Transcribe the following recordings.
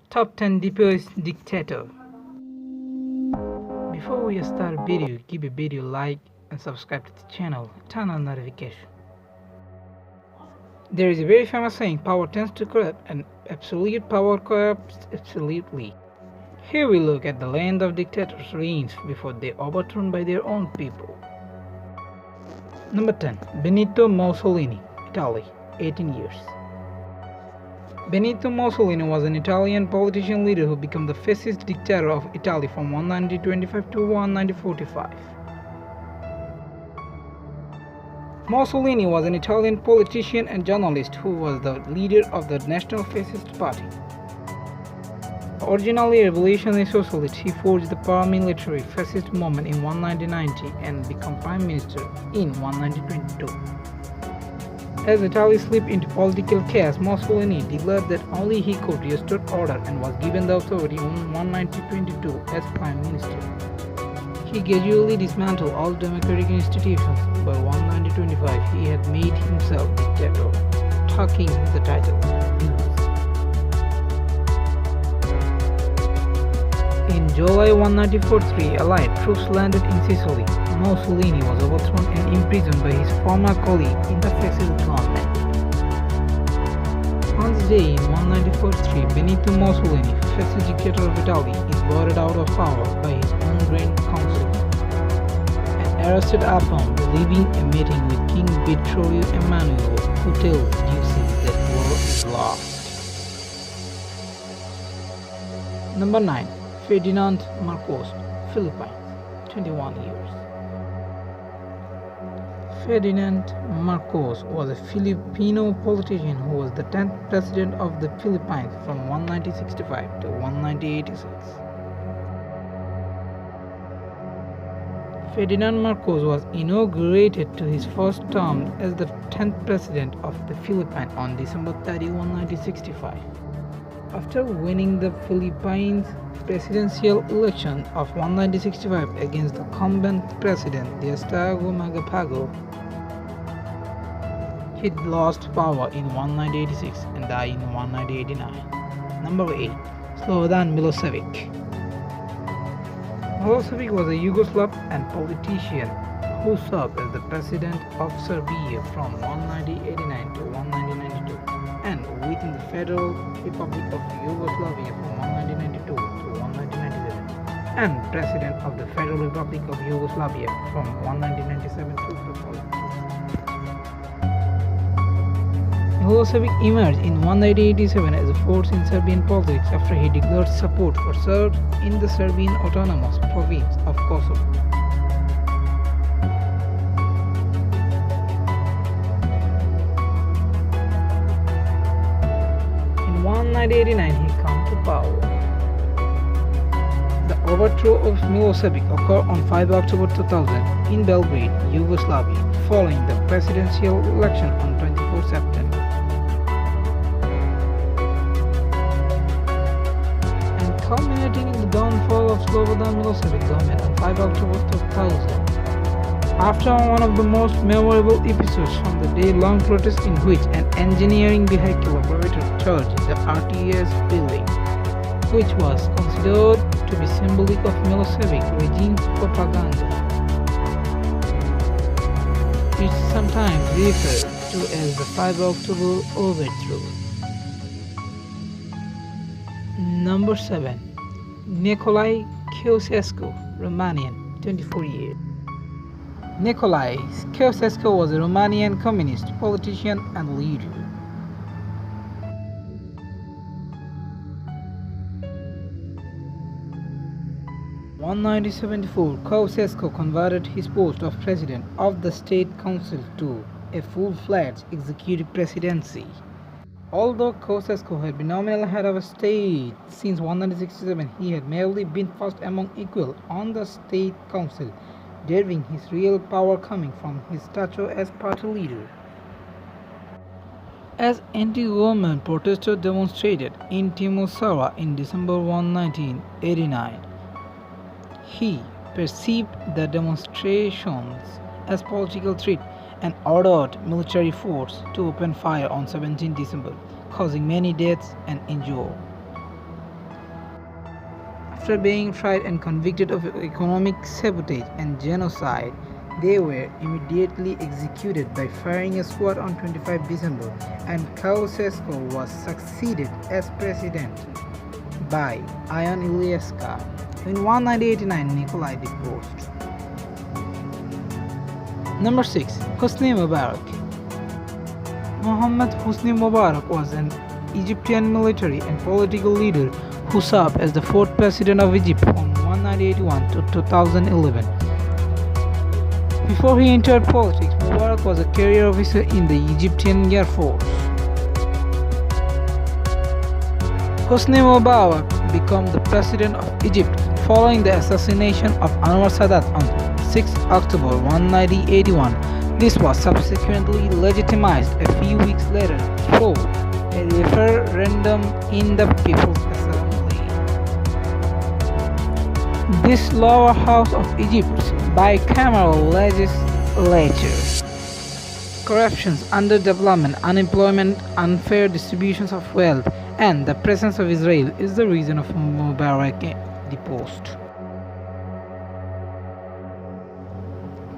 Top 10 Deposed Dictator. Before we start video, give a video like and subscribe to the channel. Turn on notification. There is a very famous saying, power tends to corrupt and absolute power corrupts absolutely. Here we look at the length of dictators' reigns before they are overthrown by their own people. Number 10. Benito Mussolini, Italy, 18 years. Benito Mussolini was an Italian politician leader who became the fascist dictator of Italy from 1925 to 1945. Mussolini was an Italian politician and journalist who was the leader of the National Fascist Party. Originally a revolutionary socialist, he forged the paramilitary fascist movement in 1990 and became prime minister in 1922. As Italy slipped into political chaos, Mussolini declared that only he could restore order and was given the authority in 1922 as prime minister. He gradually dismantled all democratic institutions. By 1925, he had made himself dictator, taking the title famouse. In July 1943, Allied troops landed in Sicily. Mussolini was overthrown and imprisoned by his former colleague in the fascist government. On this day in 1943, Benito Mussolini, fascist dictator of Italy, is voted out of power by his own council and arrested upon leaving a meeting with King Vittorio Emanuele, who tells Ducey that war is lost. Number 9. Ferdinand Marcos, Philippines, 21 years. Ferdinand Marcos was a Filipino politician who was the 10th president of the Philippines from 1965 to 1986. Ferdinand Marcos was inaugurated to his first term as the 10th president of the Philippines on December 31, 1965. After winning the Philippines presidential election of 1965 against the incumbent president Diosdado Macapagal, he lost power in 1986 and died in 1989. Number 8. Slovodan Milosevic. Milosevic was a Yugoslav and politician who served as the president of Serbia from 1989 to 1992 and within the Federal Republic of Yugoslavia from 1992 to 1997 and president of the Federal Republic of Yugoslavia from 1997 to 2000. Milosevic emerged in 1987 as a force in Serbian politics after he declared support for Serbs in the Serbian autonomous province of Kosovo. In 1989, he came to power. The overthrow of Milosevic occurred on 5 October 2000 in Belgrade, Yugoslavia, following the presidential election on 24 September. And culminating in the downfall of Slovodan Milosevic government on 5 October 2000. After one of the most memorable episodes from the day-long protest in which an engineering vehicle operator charged the RTS building, which was considered to be symbolic of Milosevic regime's propaganda. It's sometimes referred to as the 5 October overthrow. Number 7. Nicolae Ceausescu, Romanian, 24 years. Nicolae Ceausescu was a Romanian communist politician and leader. In 1974, Kyocesco converted his post of president of the state council to a full-fledged executive presidency. Although Kyocesco had been nominal head of a state since 1967, he had merely been first among equal on the state council, deriving his real power coming from his stature as party leader. As anti-government protesters demonstrated in Timisoara in December 1989, he perceived the demonstrations as political threat and ordered military force to open fire on 17 December, causing many deaths and injury. After being tried and convicted of economic sabotage and genocide, they were immediately executed by firing a squad on 25 December, and Kyocesco was succeeded as president by Ion Iliescu. In 1989, Nikolai deposed. Number 6. Hosni Mubarak. Muhammad Husni Mubarak was an Egyptian military and political leader who served as the fourth president of Egypt from 1981 to 2011. Before he entered politics, Mubarak was a career officer in the Egyptian Air Force. Hosni Mubarak became the president of Egypt following the assassination of Anwar Sadat on 6 October 1981. This was subsequently legitimized a few weeks later through a referendum in the People's Assembly. This lower house of Egypt's bicameral legislature. Corruptions, underdevelopment, unemployment, unfair distributions of wealth, and the presence of Israel is the reason of Mubarak deposed.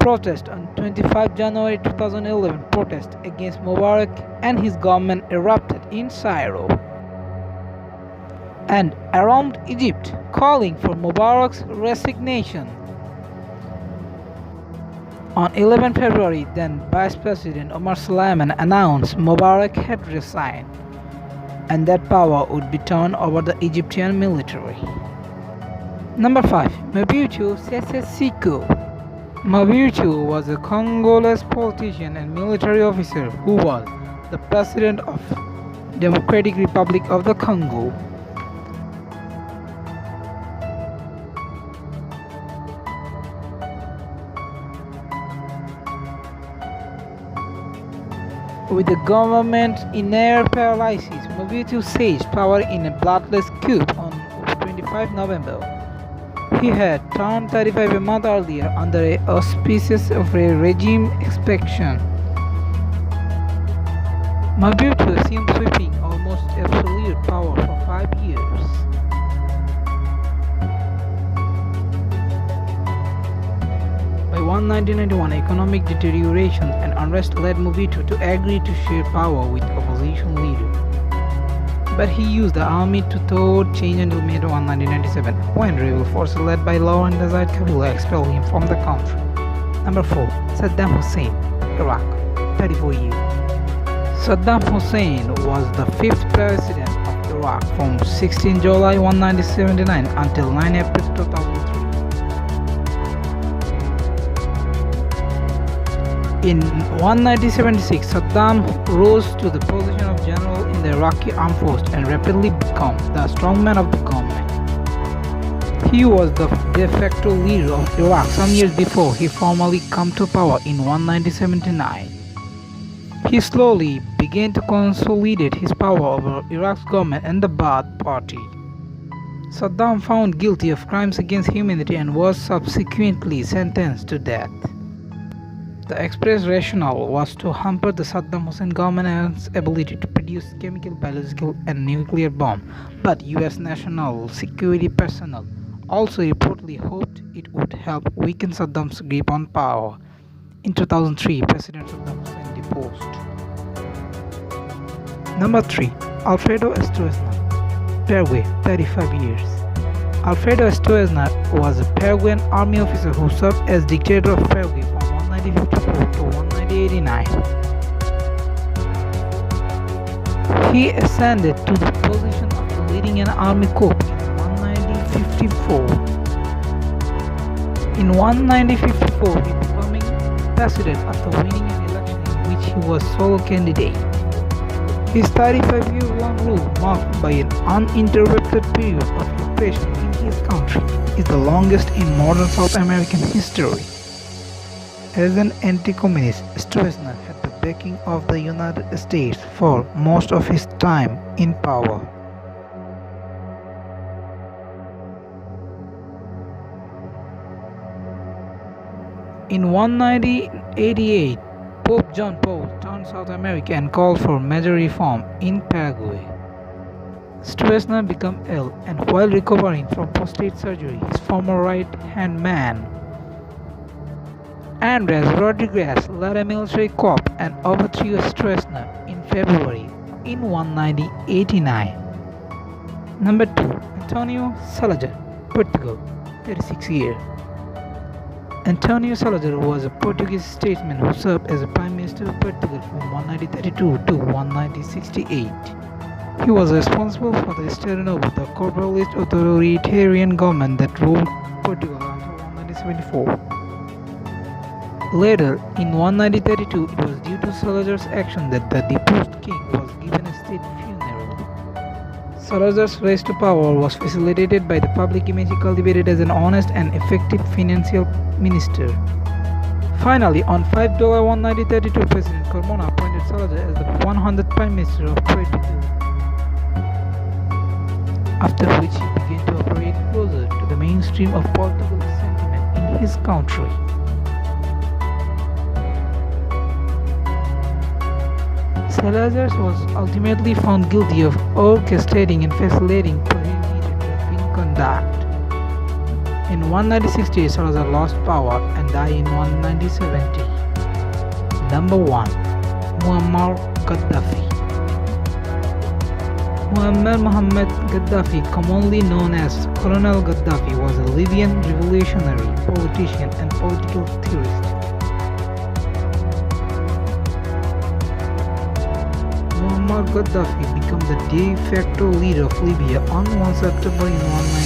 Protest on 25 January 2011. Protest against Mubarak and his government erupted in Cairo and around Egypt, calling for Mubarak's resignation. On 11 February, then Vice President Omar Suleiman announced Mubarak had resigned and that power would be turned over the Egyptian military. Number 5. Mobutu Sese. Mobutu was a Congolese politician and military officer who was the president of Democratic Republic of the Congo. With the government in near paralysis, Mobutu seized power in a bloodless coup on 25 November. He had turned 35 a month earlier under the auspices of a regime inspection. Mobutu assumed sweeping, almost absolute power for 5 years. By 1991, economic deterioration and unrest led Mobutu to agree to share power with opposition leader. But he used the army to thwart change until May 1, 1997, when rebel forces led by Laurent Desert Kabila expelled him from the country. Number 4. Saddam Hossain, Iraq, 34 years. Saddam Hossain was the 5th president of Iraq from 16 July 1979 until 9 April 2003. In 1976, Saddam rose to the position of general in the Iraqi armed forces and rapidly became the strongman of the government. He was the de facto leader of Iraq some years before he formally came to power in 1979. He slowly began to consolidate his power over Iraq's government and the Ba'ath Party. Saddam found guilty of crimes against humanity and was subsequently sentenced to death. The express rationale was to hamper the Saddam Hussein government's ability to produce chemical, biological, and nuclear bombs, but US national security personnel also reportedly hoped it would help weaken Saddam's grip on power. In 2003, President Saddam Hussein deposed. Number 3. Alfredo Stroessner, Paraguay, 35 years. Alfredo Stroessner was a Paraguayan army officer who served as dictator of Paraguay from 1954 to 1989. He ascended to the position of leading an army corps in 1954. In 1954, he became president after winning an election in which he was sole candidate. His 35-year-long rule, marked by an uninterrupted period of repression in his country, is the longest in modern South American history. As an anti-communist, Stroessner had the backing of the United States for most of his time in power. In 1988, Pope John Paul turned South America and called for major reform in Paraguay. Stroessner became ill, and while recovering from prostate surgery, his former right-hand man, Andres Rodriguez, led a military coup and overthrew Stroessner in February in 1989. Number 2. Antonio Salazar, Portugal, 36 years. Antonio Salazar was a Portuguese statesman who served as a Prime Minister of Portugal from 1932 to 1968. He was responsible for the establishment of the corporatist authoritarian government that ruled Portugal until 1974. Later, in 1932, it was due to Salazar's action that the deposed king was given a state funeral. Salazar's rise to power was facilitated by the public image he cultivated as an honest and effective financial minister. Finally, on 5 July 1932, President Carmona appointed Salazar as the 100th Prime Minister of Portugal, after which he began to operate closer to the mainstream of political sentiment in his country. Salazar was ultimately found guilty of orchestrating and facilitating prohibited European conduct. In 1960, Salazar lost power and died in 1970. Number 1. Muammar Gaddafi. Muhammad Gaddafi, commonly known as Colonel Gaddafi, was a Libyan revolutionary, politician and political theorist. Muammar Gaddafi became the de facto leader of Libya on 1 September in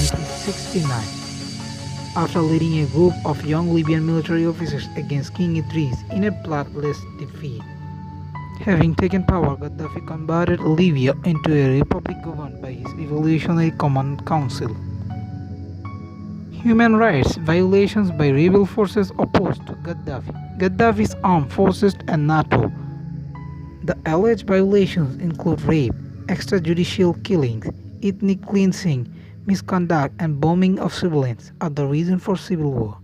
1969, after leading a group of young Libyan military officers against King Idris in a bloodless defeat. Having taken power, Gaddafi converted Libya into a republic governed by his Revolutionary Command Council. Human rights violations by rebel forces opposed to Gaddafi's armed forces and NATO. The alleged violations include rape, extrajudicial killings, ethnic cleansing, misconduct, and bombing of civilians are the reason for civil war.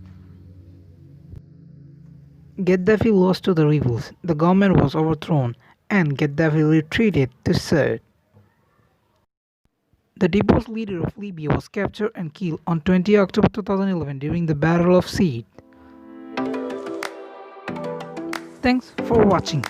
Gaddafi lost to the rebels, the government was overthrown, and Gaddafi retreated to Sirte. The deposed leader of Libya was captured and killed on 20 October 2011 during the Battle of Sirte. Thanks for watching.